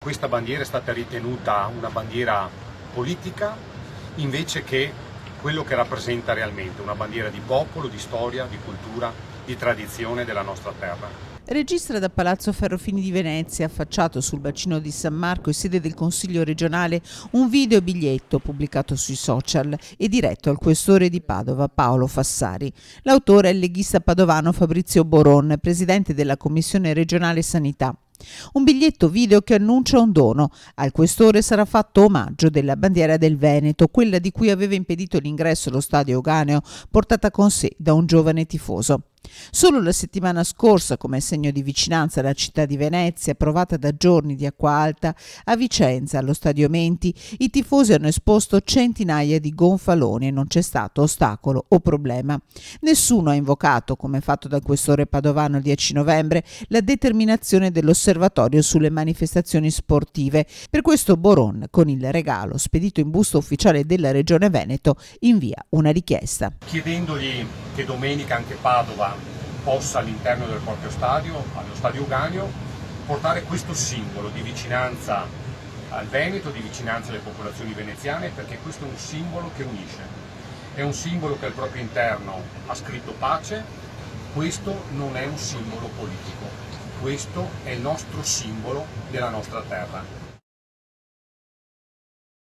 questa bandiera è stata ritenuta una bandiera politica invece che quello che rappresenta realmente, una bandiera di popolo, di storia, di cultura, di tradizione della nostra terra. Registra da Palazzo Ferrofini di Venezia, affacciato sul bacino di San Marco e sede del Consiglio regionale, un video biglietto pubblicato sui social e diretto al questore di Padova Paolo Fassari. L'autore è il leghista padovano Fabrizio Boron, presidente della Commissione regionale Sanità. Un biglietto video che annuncia un dono. Al questore sarà fatto omaggio della bandiera del Veneto, quella di cui aveva impedito l'ingresso allo stadio Euganeo, portata con sé da un giovane tifoso. Solo la settimana scorsa, come segno di vicinanza alla città di Venezia, provata da giorni di acqua alta, a Vicenza, allo stadio Menti, i tifosi hanno esposto centinaia di gonfaloni e non c'è stato ostacolo o problema. Nessuno ha invocato, come fatto dal questore padovano il 10 novembre, la determinazione dell'osservatorio sulle manifestazioni sportive. Per questo Boron, con il regalo spedito in busta ufficiale della Regione Veneto, invia una richiesta. Chiedendogli che domenica anche Padova possa all'interno del proprio stadio, allo stadio Euganeo, portare questo simbolo di vicinanza al Veneto, di vicinanza alle popolazioni veneziane, perché questo è un simbolo che unisce, è un simbolo che al proprio interno ha scritto pace. Questo non è un simbolo politico, questo è il nostro simbolo della nostra terra.